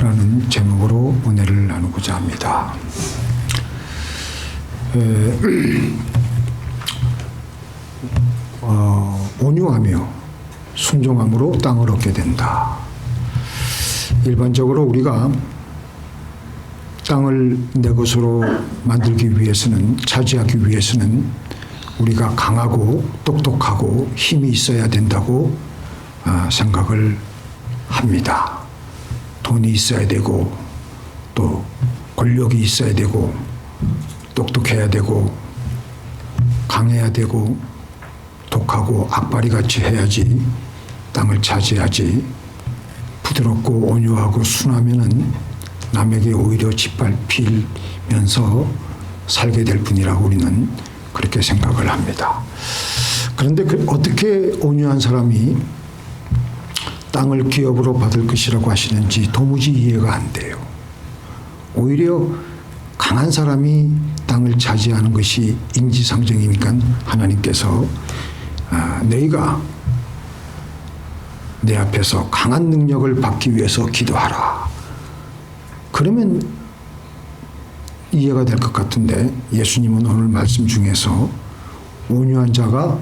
라는 제목으로 은혜를 나누고자 합니다. 온유하며 순종함으로 땅을 얻게 된다. 일반적으로 우리가 땅을 내 것으로 만들기 위해서는, 차지하기 위해서는 우리가 강하고 똑똑하고 힘이 있어야 된다고 생각을 합니다. 돈이 있어야 되고, 또 권력이 있어야 되고, 똑똑해야 되고, 강해야 되고, 독하고 악바리 같이 해야지 땅을 차지하지. 부드럽고 온유하고 순하면은 남에게 오히려 짓밟히면서 살게 될 뿐이라고 우리는 그렇게 생각을 합니다. 그런데 어떻게 온유한 사람이 땅을 기업으로 받을 것이라고 하시는지 도무지 이해가 안 돼요. 오히려 강한 사람이 땅을 차지하는 것이 인지상정이니까 하나님께서 너희가 내 앞에서 강한 능력을 받기 위해서 기도하라. 그러면 이해가 될 것 같은데, 예수님은 오늘 말씀 중에서 온유한 자가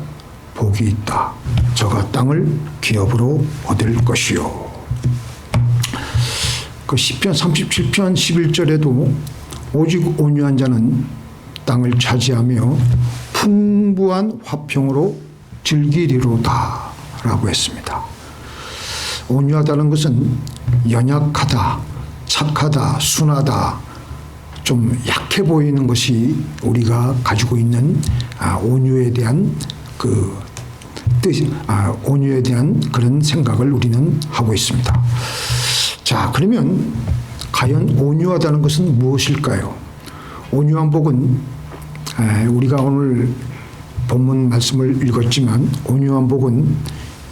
복이 있다. 저가 땅을 기업으로 얻을 것이요. 그 시편 37편 11절에도 오직 온유한 자는 땅을 차지하며 풍부한 화평으로 즐기리로다 라고 했습니다. 온유하다는 것은 연약하다, 착하다, 순하다, 좀 약해 보이는 것이 우리가 가지고 있는 온유에 대한 그 뜻, 온유에 대한 그런 생각을 우리는 하고 있습니다. 자, 그러면 과연 온유하다는 것은 무엇일까요? 온유한 복은 우리가 오늘 본문 말씀을 읽었지만, 온유한 복은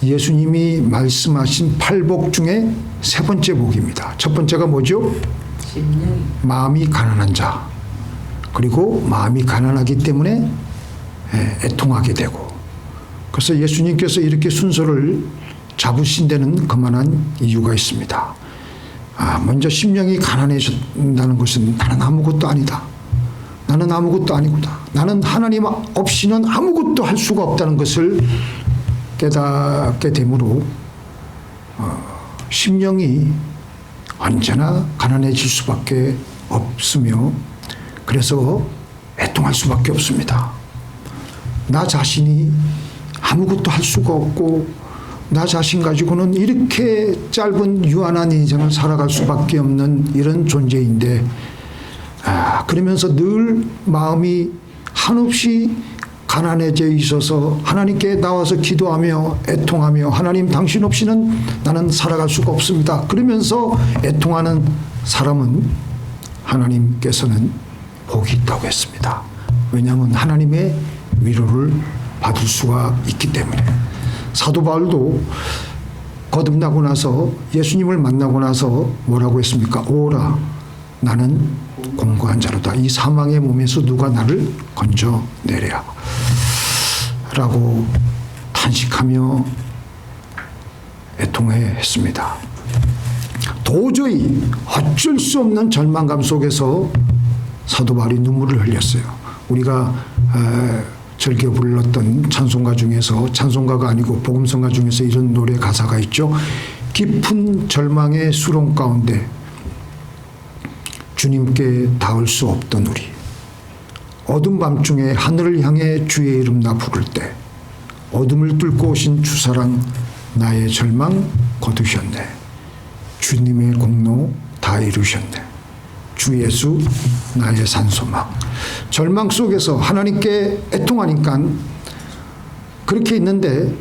예수님이 말씀하신 8복 중에 세 번째 복입니다. 첫 번째가 뭐죠? 마음이 가난한 자. 그리고 마음이 가난하기 때문에 애통하게 되고. 그래서 예수님께서 이렇게 순서를 잡으신 데는 그만한 이유가 있습니다. 먼저 심령이 가난해진다는 것은 나는 아무것도 아니다. 나는 아무것도 아니구나. 나는 하나님 없이는 아무것도 할 수가 없다는 것을 깨닫게 되므로 심령이 언제나 가난해질 수밖에 없으며, 그래서 애통할 수밖에 없습니다. 나 자신이 아무것도 할 수가 없고, 나 자신 가지고는 이렇게 짧은 유한한 인생을 살아갈 수밖에 없는 이런 존재인데, 그러면서 늘 마음이 한없이 가난해져 있어서 하나님께 나와서 기도하며 애통하며, 하나님 당신 없이는 나는 살아갈 수가 없습니다. 그러면서 애통하는 사람은 하나님께서는 복이 있다고 했습니다. 왜냐하면 하나님의 위로를 받을 수가 있기 때문에. 사도 바울도 거듭나고 나서, 예수님을 만나고 나서 뭐라고 했습니까? 오라, 나는 공고한 자로다. 이 사망의 몸에서 누가 나를 건져내랴 라고 탄식하며 애통했습니다. 도저히 어쩔 수 없는 절망감 속에서 사도 바울이 눈물을 흘렸어요. 우리가 즐겨 불렀던 찬송가 중에서, 찬송가가 아니고 복음성가 중에서 이런 노래 가사가 있죠. 깊은 절망의 수렁 가운데 주님께 닿을 수 없던 우리, 어두운 밤중에 하늘을 향해 주의 이름 나 부를 때 어둠을 뚫고 오신 주사랑 나의 절망 거두셨네. 주님의 공로 다 이루셨네. 주 예수 나의 산소망. 절망 속에서 하나님께 애통하니까 그렇게 있는데,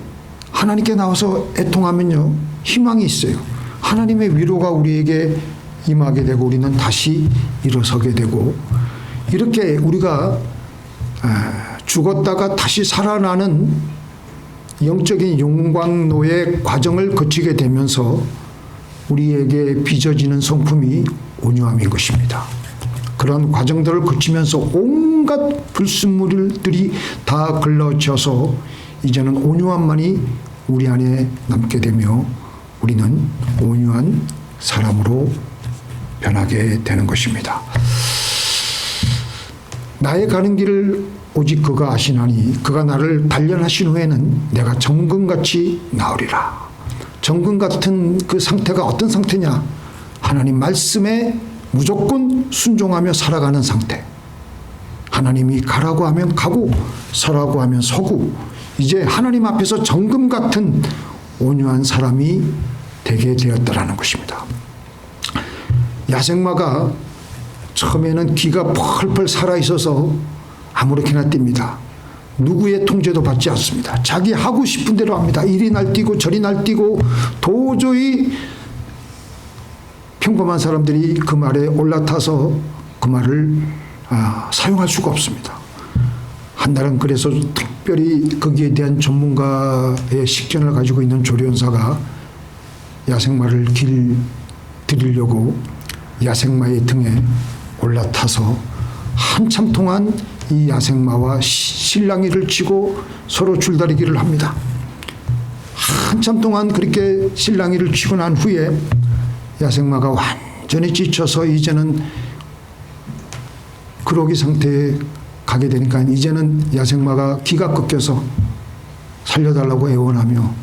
하나님께 나와서 애통하면요 희망이 있어요. 하나님의 위로가 우리에게 임하게 되고 우리는 다시 일어서게 되고, 이렇게 우리가 죽었다가 다시 살아나는 영적인 용광로의 과정을 거치게 되면서 우리에게 빚어지는 성품이 온유함인 것입니다. 그런 과정들을 거치면서 온갖 불순물들이 다 걸러져서 이제는 온유함만이 우리 안에 남게 되며 우리는 온유한 사람으로 변하게 되는 것입니다. 나의 가는 길을 오직 그가 아시나니 그가 나를 단련하신 후에는 내가 정금같이 나으리라. 정금 같은 그 상태가 어떤 상태냐? 하나님 말씀에 무조건 순종하며 살아가는 상태. 하나님이 가라고 하면 가고 서라고 하면 서고 이제 하나님 앞에서 정금 같은 온유한 사람이 되게 되었다라는 것입니다. 야생마가 처음에는 기가 펄펄 살아있어서 아무렇게나 뜁니다. 누구의 통제도 받지 않습니다. 자기 하고 싶은 대로 합니다. 이리 날뛰고 저리 날뛰고 도저히 평범한 사람들이 그 말에 올라타서 그 말을 사용할 수가 없습니다. 한날은 그래서 특별히 거기에 대한 전문가의 식견을 가지고 있는 조련사가 야생마를 길들이려고 야생마의 등에 올라타서 한참 동안 이 야생마와 실랑이를 치고 서로 줄다리기를 합니다. 한참 동안 그렇게 실랑이를 치고 난 후에 야생마가 완전히 지쳐서 이제는 그러기 상태에 가게 되니까 이제는 야생마가 기가 꺾여서 살려달라고 애원하며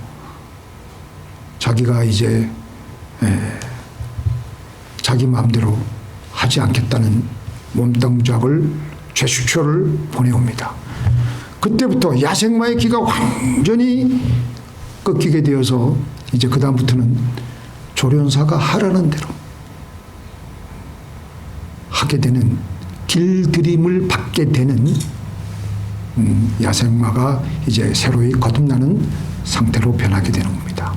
자기가 이제 자기 마음대로 하지 않겠다는 몸동작을 제스처를 보내옵니다. 그때부터 야생마의 기가 완전히 꺾이게 되어서 이제 그 다음부터는 조련사가 하라는 대로 하게 되는 길들임을 받게 되는 야생마가 이제 새로이 거듭나는 상태로 변하게 되는 겁니다.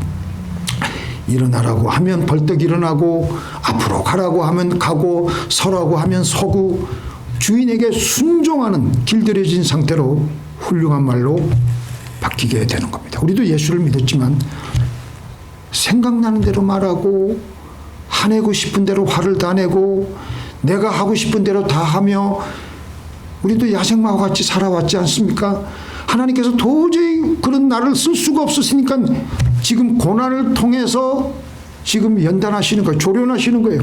일어나라고 하면 벌떡 일어나고 앞으로 가라고 하면 가고 서라고 하면 서고 주인에게 순종하는 길들여진 상태로 훌륭한 말로 바뀌게 되는 겁니다. 우리도 예수를 믿었지만 생각나는 대로 말하고 화내고 싶은 대로 화를 다 내고 내가 하고 싶은 대로 다 하며 우리도 야생마와 같이 살아왔지 않습니까? 하나님께서 도저히 그런 나를 쓸 수가 없으시니까 지금 고난을 통해서 지금 연단하시는 거예요. 조련하시는 거예요.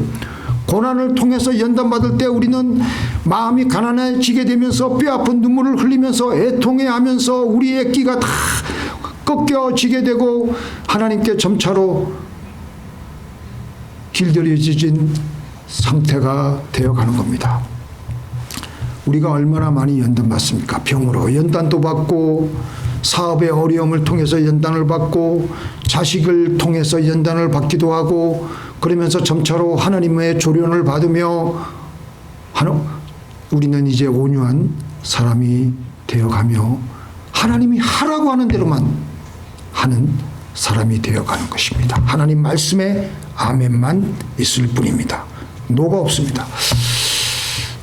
고난을 통해서 연단받을 때 우리는 마음이 가난해지게 되면서 뼈아픈 눈물을 흘리면서 애통해하면서 우리의 끼가 다 꺾여지게 되고 하나님께 점차로 길들여진 상태가 되어가는 겁니다. 우리가 얼마나 많이 연단받습니까? 병으로 연단도 받고 사업의 어려움을 통해서 연단을 받고 자식을 통해서 연단을 받기도 하고 그러면서 점차로 하나님의 조련을 받으며 우리는 이제 온유한 사람이 되어가며 하나님이 하라고 하는 대로만 하는 사람이 되어가는 것입니다. 하나님 말씀에 아멘만 있을 뿐입니다. 노가 없습니다.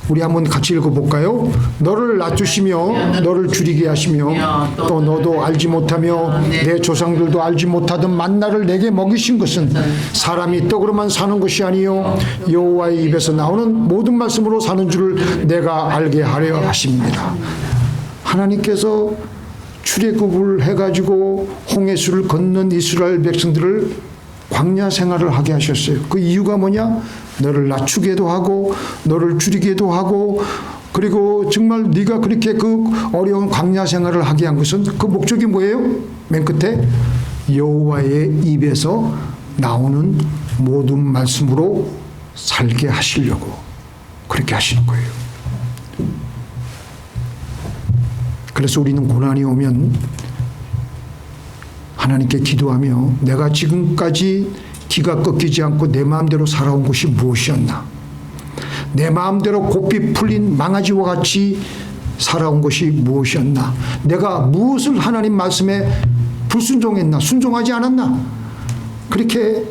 우리 한번 같이 읽어볼까요? 너를 낮추시며 너를 줄이게 하시며 또 너도 알지 못하며 내 조상들도 알지 못하던 만나를 내게 먹이신 것은 사람이 떡으로만 사는 것이 아니요 여호와의 입에서 나오는 모든 말씀으로 사는 줄을 내가 알게 하려 하십니다. 하나님께서 출애굽을 해가지고 홍해수를 건넌 이스라엘 백성들을 광야 생활을 하게 하셨어요. 그 이유가 뭐냐? 너를 낮추게도 하고 너를 줄이게도 하고 그리고 정말 네가 그렇게 그 어려운 광야 생활을 하게 한 것은 그 목적이 뭐예요? 맨 끝에 여호와의 입에서 나오는 모든 말씀으로 살게 하시려고 그렇게 하시는 거예요. 그래서 우리는 고난이 오면 하나님께 기도하며 내가 지금까지 기가 꺾이지 않고 내 마음대로 살아온 것이 무엇이었나? 내 마음대로 고삐 풀린 망아지와 같이 살아온 것이 무엇이었나? 내가 무엇을 하나님 말씀에 불순종했나? 순종하지 않았나? 그렇게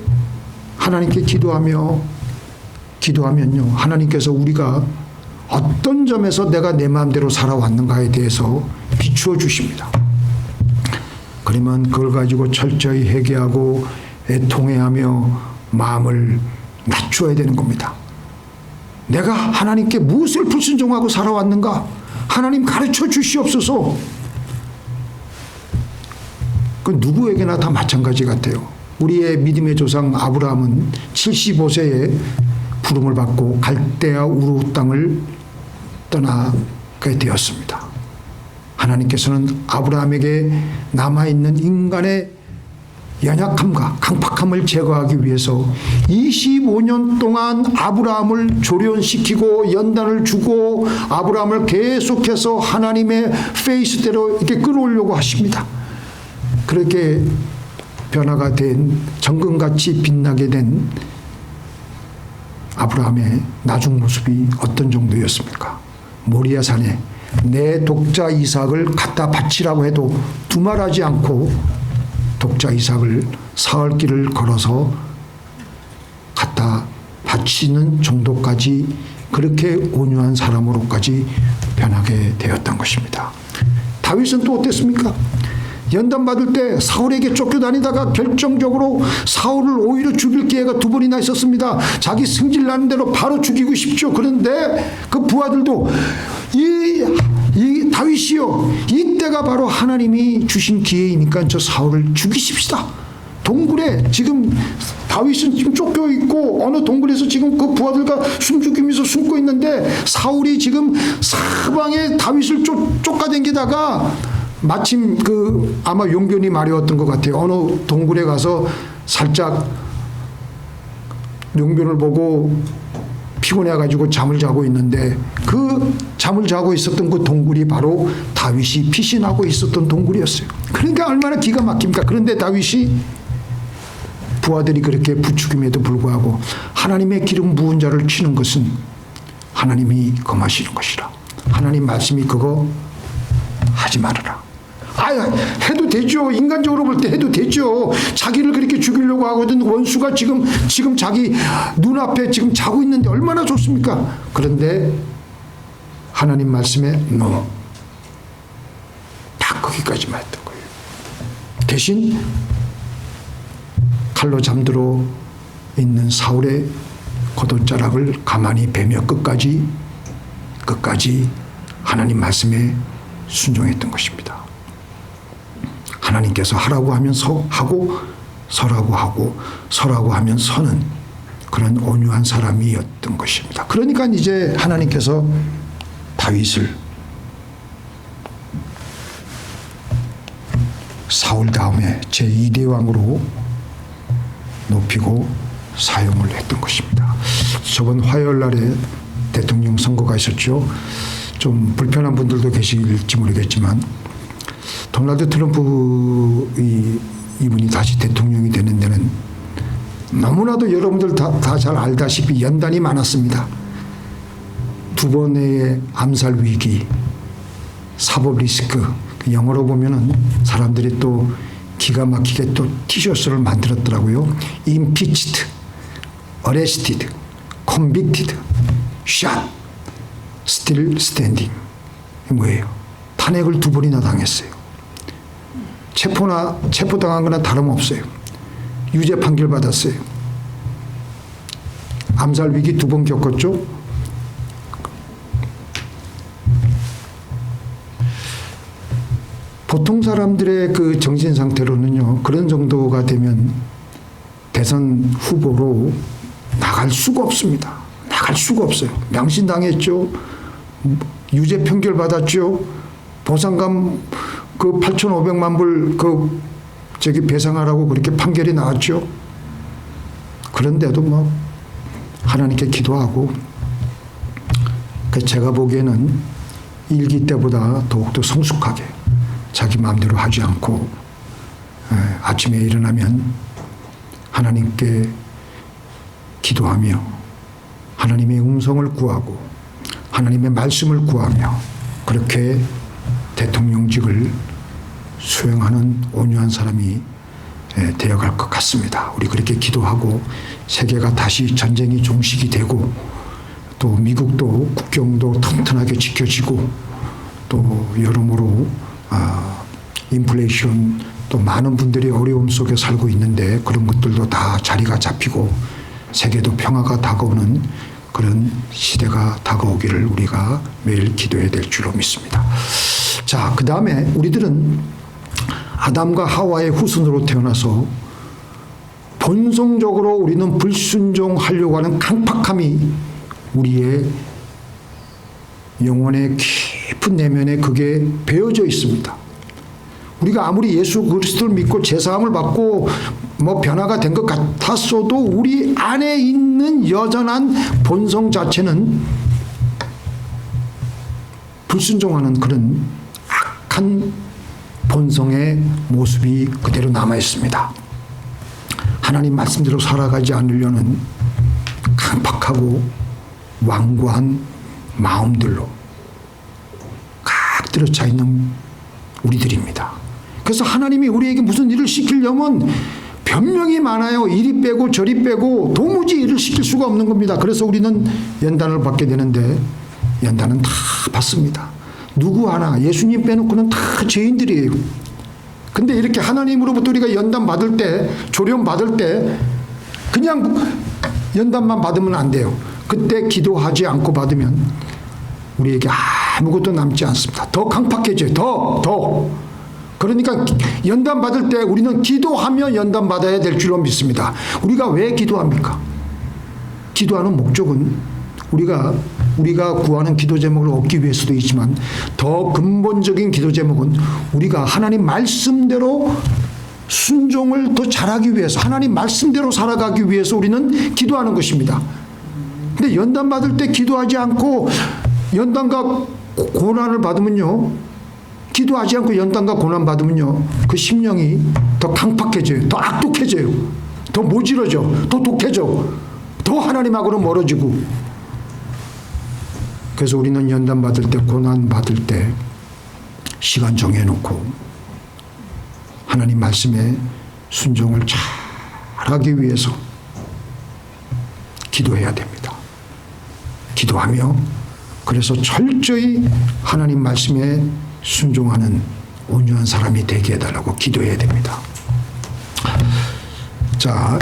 하나님께 기도하면요. 하나님께서 우리가 어떤 점에서 내가 내 마음대로 살아왔는가에 대해서 비추어 주십니다. 그러면 그걸 가지고 철저히 회개하고 애통해하며 마음을 낮추어야 되는 겁니다. 내가 하나님께 무엇을 불순종하고 살아왔는가? 하나님 가르쳐 주시옵소서. 그 누구에게나 다 마찬가지 같아요. 우리의 믿음의 조상 아브라함은 75세에 부름을 받고 갈대아 우루 땅을 떠나게 되었습니다. 하나님께서는 아브라함에게 남아있는 인간의 연약함과 강팍함을 제거하기 위해서 25년 동안 아브라함을 조련시키고 연단을 주고 아브라함을 계속해서 하나님의 페이스대로 이렇게 끌어오려고 하십니다. 그렇게 변화가 된 정금같이 빛나게 된 아브라함의 나중 모습이 어떤 정도였습니까? 모리아 산에 내 독자 이삭을 갖다 바치라고 해도 두말하지 않고 독자 이삭을 사흘길을 걸어서 갖다 바치는 정도까지 그렇게 온유한 사람으로까지 변하게 되었던 것입니다. 다윗은 또 어땠습니까? 연단받을 때 사울에게 쫓겨다니다가 결정적으로 사울을 오히려 죽일 기회가 2번이나 있었습니다. 자기 승질 나는 대로 바로 죽이고 싶죠. 그런데 그 부하들도 이 다윗이요, 이때가 바로 하나님이 주신 기회이니까 저 사울을 죽이십시다. 동굴에 지금 다윗은 지금 쫓겨 있고 어느 동굴에서 지금 그 부하들과 숨죽이면서 숨고 있는데 사울이 지금 사방에 다윗을 쫓아다니다가 마침 아마 용변이 마려웠던 것 같아요. 어느 동굴에 가서 살짝 용변을 보고 피곤해가지고 잠을 자고 있는데 그 잠을 자고 있었던 그 동굴이 바로 다윗이 피신하고 있었던 동굴이었어요. 그러니까 얼마나 기가 막힙니까? 그런데 다윗이 부하들이 그렇게 부추김에도 불구하고 하나님의 기름 부은 자를 치는 것은 하나님이 금하시는 것이라. 하나님 말씀이 그거 하지 말아라. 해도 되죠. 인간적으로 볼 때 해도 되죠. 자기를 그렇게 죽이려고 하거든. 원수가 지금 자기 눈앞에 지금 자고 있는데 얼마나 좋습니까? 그런데 하나님 말씀에 no. 다 거기까지만 했던 거예요. 대신 칼로 잠들어 있는 사울의 겉옷자락을 가만히 베며 끝까지 하나님 말씀에 순종했던 것입니다. 하나님께서 하라고 하면 하고 서라고 하면 서는 그런 온유한 사람이었던 것입니다. 그러니까 이제 하나님께서 다윗을 사울 다음에 제2대 왕으로 높이고 사용을 했던 것입니다. 저번 화요일 날에 대통령 선거가 있었죠. 좀 불편한 분들도 계실지 모르겠지만 도널드 트럼프 이분이 다시 대통령이 되는 데는 너무나도 여러분들 다 잘 알다시피 연단이 많았습니다. 2번의 암살 위기, 사법 리스크, 영어로 보면은 사람들이 또 기가 막히게 또 티셔츠를 만들었더라고요. impeached, arrested, convicted, shot, still standing. 이게 뭐예요? 탄핵을 2번이나 당했어요. 체포당한 거나 다름없어요. 유죄 판결 받았어요. 암살 위기 2번 겪었죠. 보통 사람들의 그 정신 상태로는요, 그런 정도가 되면 대선 후보로 나갈 수가 없습니다. 나갈 수가 없어요. 망신당했죠. 유죄 판결 받았죠. 보상금 8,500만 불 배상하라고 그렇게 판결이 나왔죠. 그런데도 하나님께 기도하고 제가 보기에는 1기 때보다 더욱더 성숙하게 자기 마음대로 하지 않고 아침에 일어나면 하나님께 기도하며 하나님의 음성을 구하고 하나님의 말씀을 구하며 그렇게 대통령직을 수행하는 온유한 사람이 되어갈 것 같습니다. 우리 그렇게 기도하고 세계가 다시 전쟁이 종식이 되고 또 미국도 국경도 튼튼하게 지켜지고 또 여러모로 인플레이션 또 많은 분들이 어려움 속에 살고 있는데 그런 것들도 다 자리가 잡히고 세계도 평화가 다가오는 그런 시대가 다가오기를 우리가 매일 기도해야 될 줄로 믿습니다. 자, 그 다음에 우리들은 아담과 하와의 후손으로 태어나서 본성적으로 우리는 불순종하려고 하는 강팍함이 우리의 영혼의 깊은 내면에 그게 배어져 있습니다. 우리가 아무리 예수 그리스도를 믿고 제사함을 받고 뭐 변화가 된 것 같았어도 우리 안에 있는 여전한 본성 자체는 불순종하는 그런 악한 본성의 모습이 그대로 남아 있습니다. 하나님 말씀대로 살아가지 않으려는 강팍하고 완고한 마음들로 각 들어차 있는 우리들입니다. 그래서 하나님이 우리에게 무슨 일을 시키려면 변명이 많아요. 이리 빼고 저리 빼고 도무지 일을 시킬 수가 없는 겁니다. 그래서 우리는 연단을 받게 되는데 연단은 다 받습니다. 누구 하나 예수님 빼놓고는 다 죄인들이에요. 근데 이렇게 하나님으로부터 우리가 연단 받을 때, 조련 받을 때 그냥 연단만 받으면 안 돼요. 그때 기도하지 않고 받으면 우리에게 아무것도 남지 않습니다. 더 강팍해져요. 더. 그러니까 연단 받을 때 우리는 기도하며 연단 받아야 될 줄로 믿습니다. 우리가 왜 기도합니까? 기도하는 목적은 우리가 구하는 기도 제목을 얻기 위해서도 있지만 더 근본적인 기도 제목은 우리가 하나님 말씀대로 순종을 더 잘하기 위해서, 하나님 말씀대로 살아가기 위해서 우리는 기도하는 것입니다. 근데 연단 받을 때 기도하지 않고 연단과 고난을 받으면요, 기도하지 않고 연단과 고난 받으면요, 그 심령이 더 강팍해져요. 더 악독해져요. 더 모질어져. 더 독해져. 더 하나님하고는 멀어지고. 그래서 우리는 연단 받을 때, 고난 받을 때 시간 정해놓고 하나님 말씀에 순종을 잘하기 위해서 기도해야 됩니다. 기도하며 그래서 철저히 하나님 말씀에 순종하는 온유한 사람이 되게 해달라고 기도해야 됩니다. 자,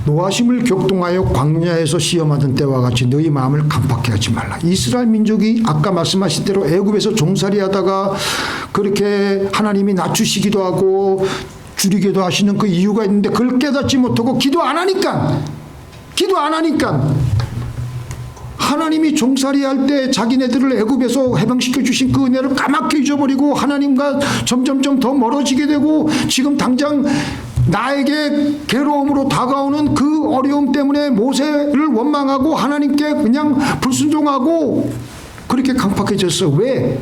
노하심을 격동하여 광야에서 시험하던 때와 같이 너희 마음을 강팍해 하지 말라. 이스라엘 민족이 아까 말씀하신 대로 애굽에서 종살이 하다가 그렇게 하나님이 낮추시기도 하고 줄이기도 하시는 그 이유가 있는데 그걸 깨닫지 못하고 기도 안 하니까 하나님이 종살이 할 때 자기네들을 애굽에서 해방시켜 주신 그 은혜를 까맣게 잊어버리고 하나님과 점점점 더 멀어지게 되고 지금 당장 나에게 괴로움으로 다가오는 그 어려움 때문에 모세를 원망하고 하나님께 그냥 불순종하고 그렇게 강팍해졌어. 왜?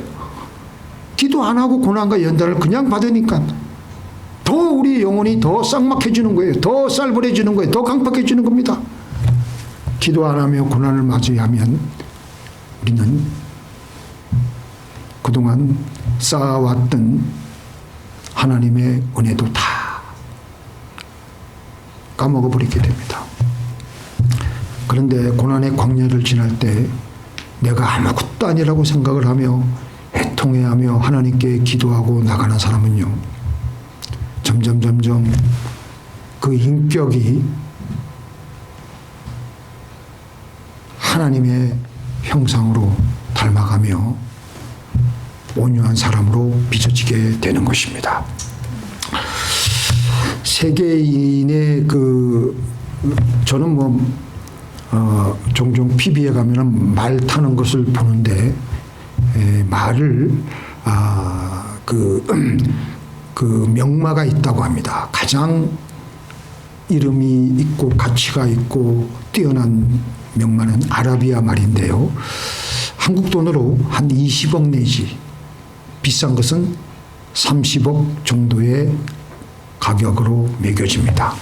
기도 안 하고 고난과 연단을 그냥 받으니까 더 우리 영혼이 더 쌍막해지는 거예요. 더 쌀벌해지는 거예요. 더 강팍해지는 겁니다. 기도 안 하며 고난을 맞이하면 우리는 그동안 쌓아왔던 하나님의 은혜도 다 까먹어버리게 됩니다. 그런데 고난의 광야를 지날 때 내가 아무것도 아니라고 생각을 하며 애통해하며 하나님께 기도하고 나가는 사람은요, 점점 그 인격이 하나님의 형상으로 닮아가며 온유한 사람으로 빚어지게 되는 것입니다. 세계인의 저는 종종 PB에 가면은 말 타는 것을 보는데 말을 그 명마가 있다고 합니다. 가장 이름이 있고 가치가 있고 뛰어난 명마는 아라비아 말인데요. 한국 돈으로 한 20억 내지 비싼 것은 30억 정도의 가격으로 매겨집니다.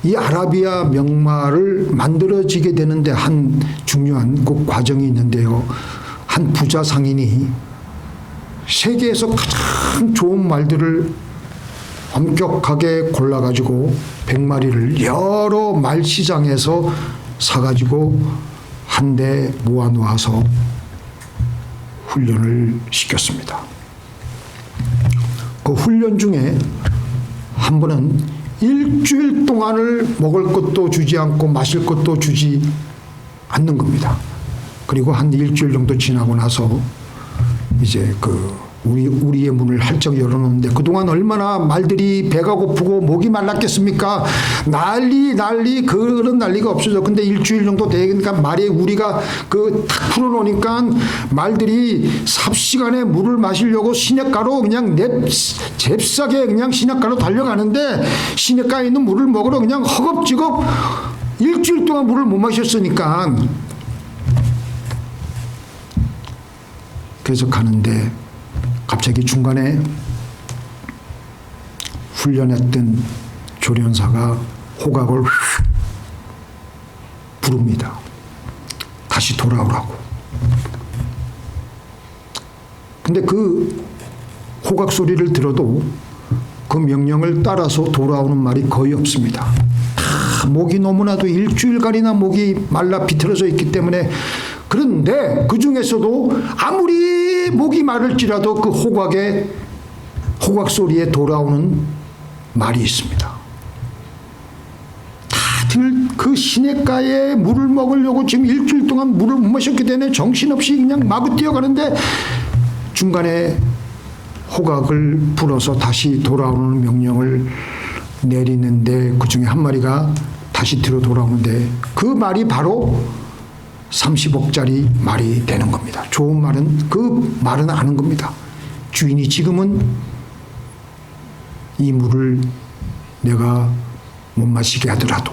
이 아라비아 명마를 만들어지게 되는데 한 중요한 꼭 과정이 있는데요. 한 부자 상인이 세계에서 가장 좋은 말들을 엄격하게 골라가지고 100마리를 여러 말 시장에서 사가지고 한 대 모아놓아서 훈련을 시켰습니다. 그 훈련 중에 한 번은 일주일 동안을 먹을 것도 주지 않고 마실 것도 주지 않는 겁니다. 그리고 한 일주일 정도 지나고 나서 이제 그 우리의 문을 활짝 열어놓는데 그동안 얼마나 말들이 배가 고프고 목이 말랐겠습니까? 난리 그런 난리가 없어져. 근데 일주일 정도 되니까 말에 우리가 탁 풀어놓으니까 말들이 삽시간에 물을 마시려고 시냇가로 그냥 잽싸게 그냥 시냇가로 달려가는데 시냇가에 있는 물을 먹으러 그냥 허겁지겁 일주일 동안 물을 못 마셨으니까 그래서 가는데 갑자기 중간에 훈련했던 조련사가 호각을 부릅니다. 다시 돌아오라고. 근데 그 호각 소리를 들어도 그 명령을 따라서 돌아오는 말이 거의 없습니다. 목이 너무나도 일주일간이나 목이 말라 비틀어져 있기 때문에. 그런데 그 중에서도 아무리 목이 마를지라도 그 호각 소리에 돌아오는 말이 있습니다. 다들 그 시냇가에 물을 먹으려고 지금 일주일 동안 물을 못 마셨기 때문에 정신없이 그냥 마구 뛰어가는데 중간에 호각을 불어서 다시 돌아오는 명령을 내리는데 그 중에 한 마리가 다시 뒤로 돌아오는데 그 말이 바로 30억짜리 말이 되는 겁니다. 좋은 말은 그 말은 아는 겁니다. 주인이 지금은 이 물을 내가 못 마시게 하더라도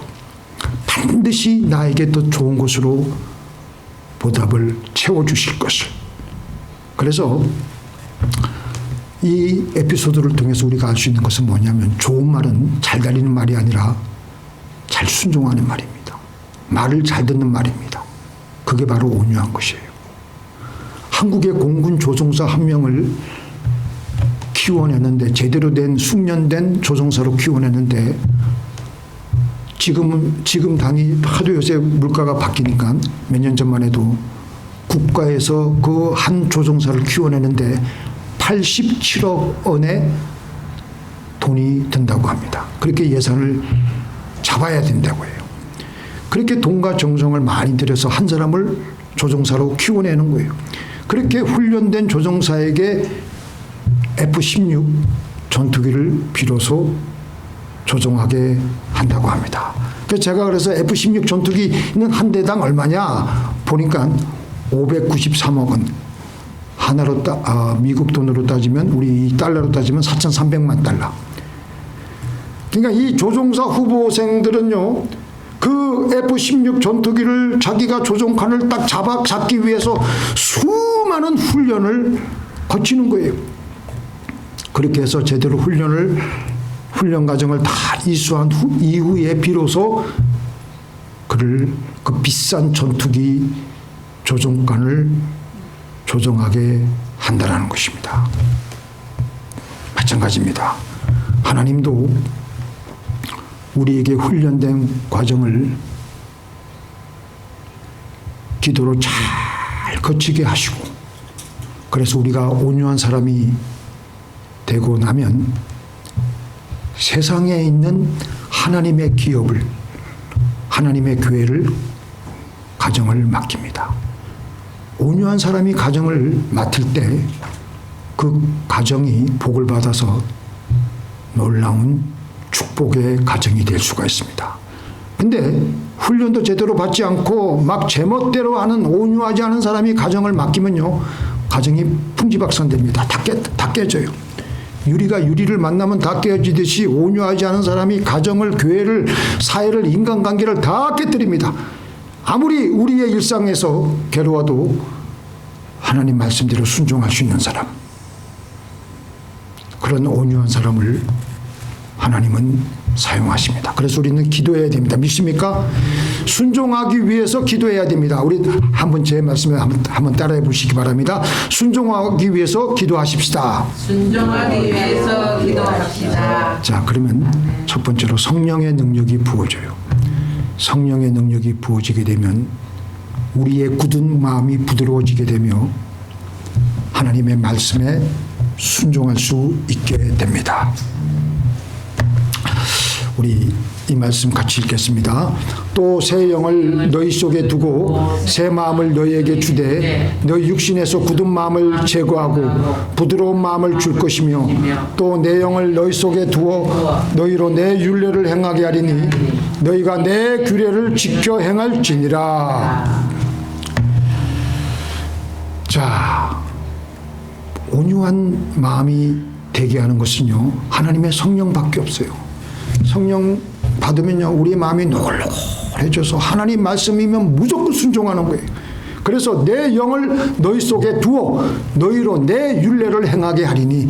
반드시 나에게 더 좋은 곳으로 보답을 채워주실 것을. 그래서 이 에피소드를 통해서 우리가 알 수 있는 것은 뭐냐면 좋은 말은 잘 달리는 말이 아니라 잘 순종하는 말입니다. 말을 잘 듣는 말입니다. 그게 바로 온유한 것이에요. 한국의 공군 조종사 한 명을 키워내는데 제대로 된 숙련된 조종사로 키워내는데 지금 당이 하도 요새 물가가 바뀌니까 몇 년 전만 해도 국가에서 그 한 조종사를 키워내는데 87억 원의 돈이 든다고 합니다. 그렇게 예산을 잡아야 된다고 해요. 그렇게 돈과 정성을 많이 들여서 한 사람을 조종사로 키워내는 거예요. 그렇게 훈련된 조종사에게 F-16 전투기를 비로소 조종하게 한다고 합니다. 그래서 F-16 전투기는 한 대당 얼마냐 보니까 593억 원. 하나로 미국 돈으로 따지면 우리 달러로 따지면 4,300만 달러. 그러니까 이 조종사 후보생들은요. 그 F-16 전투기를 자기가 조종칸을 딱 잡기 위해서 수많은 훈련을 거치는 거예요. 그렇게 해서 제대로 훈련 과정을 다 이수한 이후에 비로소 그 비싼 전투기 조종칸을 조종하게 한다는 것입니다. 마찬가지입니다. 하나님도 우리에게 훈련된 과정을 기도로 잘 거치게 하시고 그래서 우리가 온유한 사람이 되고 나면 세상에 있는 하나님의 기업을 하나님의 교회를 가정을 맡깁니다. 온유한 사람이 가정을 맡을 때 그 가정이 복을 받아서 놀라운 축복의 가정이 될 수가 있습니다. 근데 훈련도 제대로 받지 않고 막 제멋대로 하는 온유하지 않은 사람이 가정을 맡기면요. 가정이 풍지박산됩니다. 다 깨져요. 유리가 유리를 만나면 다 깨어지듯이 온유하지 않은 사람이 가정을, 교회를, 사회를, 인간관계를 다 깨뜨립니다. 아무리 우리의 일상에서 괴로워도 하나님 말씀대로 순종할 수 있는 사람, 그런 온유한 사람을 하나님은 사용하십니다. 그래서 우리는 기도해야 됩니다. 믿습니까? 순종하기 위해서 기도해야 됩니다. 우리 한번 제 말씀을 한번 따라해 보시기 바랍니다. 순종하기 위해서 기도하십시다. 순종하기 위해서 기도합시다. 자, 그러면 첫 번째로 성령의 능력이 부어져요. 성령의 능력이 부어지게 되면 우리의 굳은 마음이 부드러워지게 되며 하나님의 말씀에 순종할 수 있게 됩니다. 우리 이 말씀 같이 읽겠습니다. 또 새 영을 너희 속에 두고 새 마음을 너희에게 주되 너희 육신에서 굳은 마음을 제거하고 부드러운 마음을 줄 것이며 또 내 영을 너희 속에 두어 너희로 내 율례를 행하게 하리니 너희가 내 규례를 지켜 행할지니라. 자, 온유한 마음이 되게 하는 것은요, 하나님의 성령밖에 없어요. 성령 받으면요, 우리 마음이 노골노골해져서 하나님 말씀이면 무조건 순종하는 거예요. 그래서 내 영을 너희 속에 두어 너희로 내 율례를 행하게 하리니,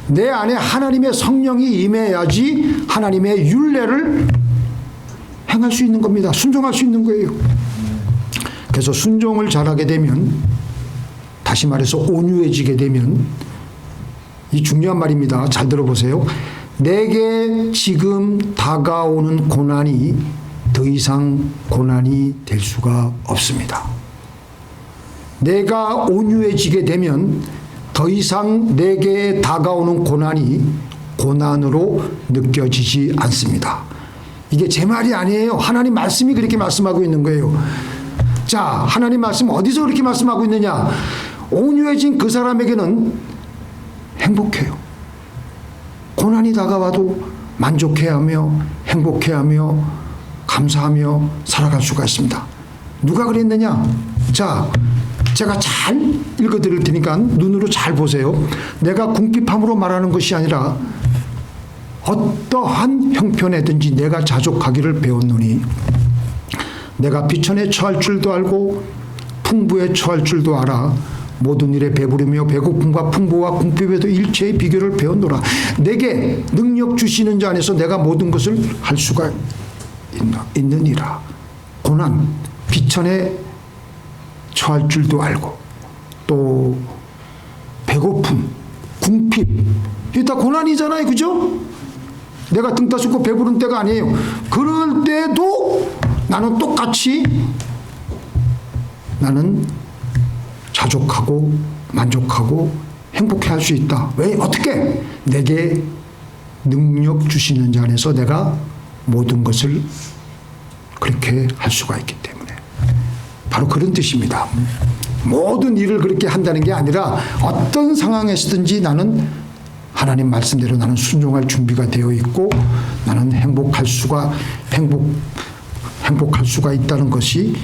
내 안에 하나님의 성령이 임해야지 하나님의 율례를 행할 수 있는 겁니다. 순종할 수 있는 거예요. 그래서 순종을 잘하게 되면, 다시 말해서 온유해지게 되면, 이 중요한 말입니다. 잘 들어보세요. 내게 지금 다가오는 고난이 더 이상 고난이 될 수가 없습니다. 내가 온유해지게 되면 더 이상 내게 다가오는 고난이 고난으로 느껴지지 않습니다. 이게 제 말이 아니에요. 하나님 말씀이 그렇게 말씀하고 있는 거예요. 자, 하나님 말씀 어디서 그렇게 말씀하고 있느냐? 온유해진 그 사람에게는 행복해요. 고난이 다가와도 만족해하며 행복해하며 감사하며 살아갈 수가 있습니다. 누가 그랬느냐? 자, 제가 잘 읽어드릴 테니까 눈으로 잘 보세요. 내가 궁핍함으로 말하는 것이 아니라 어떠한 형편에든지 내가 자족하기를 배웠노니 내가 비천에 처할 줄도 알고 풍부에 처할 줄도 알아 모든 일에 배부르며 배고픔과 풍부와 궁핍에도 일체의 비결을 배웠노라. 내게 능력 주시는 자 안에서 내가 모든 것을 할 수가 있느니라. 고난, 비천에 처할 줄도 알고 또 배고픔, 궁핍, 이게 다 고난이잖아요. 그죠? 내가 등 따숩고 배부른 때가 아니에요. 그럴 때도 나는 똑같이 나는 자족하고 만족하고 행복해할 수 있다. 왜? 어떻게? 내게 능력 주시는 자 안에서 내가 모든 것을 그렇게 할 수가 있기 때문에. 바로 그런 뜻입니다. 모든 일을 그렇게 한다는 게 아니라 어떤 상황에서든지 나는 하나님 말씀대로 나는 순종할 준비가 되어 있고 나는 행복할 수가 있다는 것이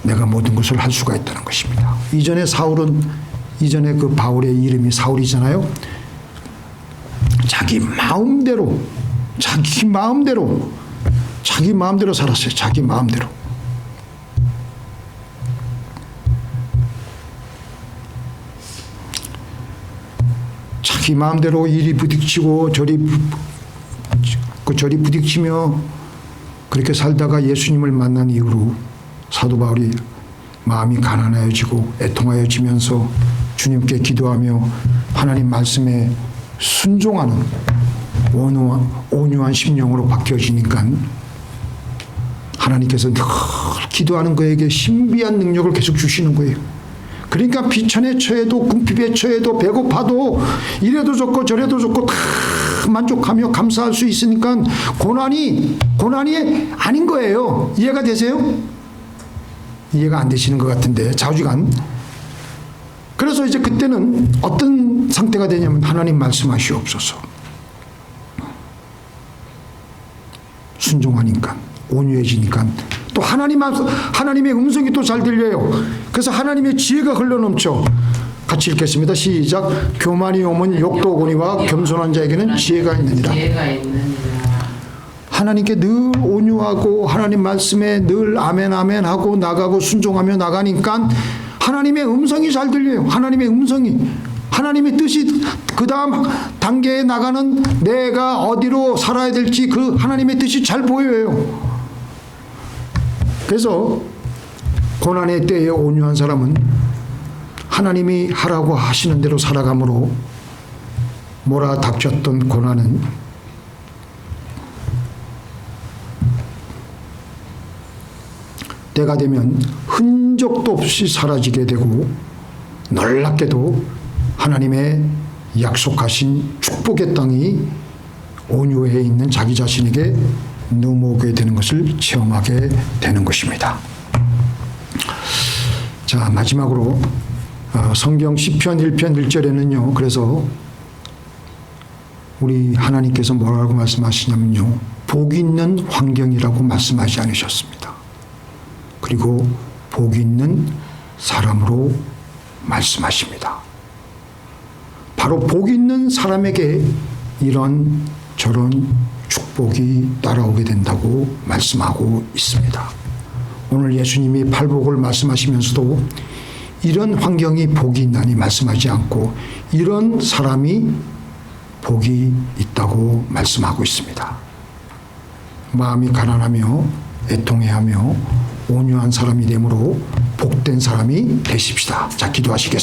내가 모든 것을 할 수가 있다는 것입니다. 이전에 그 바울의 이름이 사울이잖아요. 자기 마음대로 살았어요. 자기 마음대로. 자기 마음대로 이리 부딪히고 저리 부딪히며 그렇게 살다가 예수님을 만난 이후로 사도 바울이 마음이 가난해지고 애통하여지면서 주님께 기도하며 하나님 말씀에 순종하는 온유한 심령으로 바뀌어지니까 하나님께서 늘 기도하는 그에게 신비한 능력을 계속 주시는 거예요. 그러니까 비천에 처해도 궁핍에 처해도 배고파도 이래도 좋고 저래도 좋고 다 만족하며 감사할 수 있으니까 고난이 아닌 거예요. 이해가 되세요? 이해가 안 되시는 것 같은데 좌우지간. 그래서 이제 그때는 어떤 상태가 되냐면 하나님 말씀하시옵소서. 순종하니까 온유해지니까 또 하나님의 음성이 또 잘 들려요. 그래서 하나님의 지혜가 흘러넘쳐. 같이 읽겠습니다. 시작. 교만이 오면 욕도 오거니와 겸손한 자에게는 지혜가 있느니라. 하나님께 늘 온유하고 하나님 말씀에 늘 아멘 아멘 하고 나가고 순종하며 나가니까 하나님의 음성이 잘 들려요. 하나님의 뜻이 그 다음 단계에 나가는 내가 어디로 살아야 될지 그 하나님의 뜻이 잘 보여요. 그래서 고난의 때에 온유한 사람은 하나님이 하라고 하시는 대로 살아가므로 몰아닥쳤던 고난은 때가 되면 흔적도 없이 사라지게 되고 놀랍게도 하나님의 약속하신 축복의 땅이 온유해 있는 자기 자신에게 넘어오게 되는 것을 체험하게 되는 것입니다. 자, 마지막으로 성경 시편 1편 1절에는요. 그래서 우리 하나님께서 뭐라고 말씀하시냐면요. 복이 있는 환경이라고 말씀하지 않으셨습니다. 그리고 복이 있는 사람으로 말씀하십니다. 바로 복이 있는 사람에게 이런 저런 축복이 따라오게 된다고 말씀하고 있습니다. 오늘 예수님이 팔복을 말씀하시면서도 이런 환경이 복이 있나니 말씀하지 않고 이런 사람이 복이 있다고 말씀하고 있습니다. 마음이 가난하며 애통해하며 온유한 사람이 되므로 복된 사람이 되십시다. 자, 기도하시겠습니다.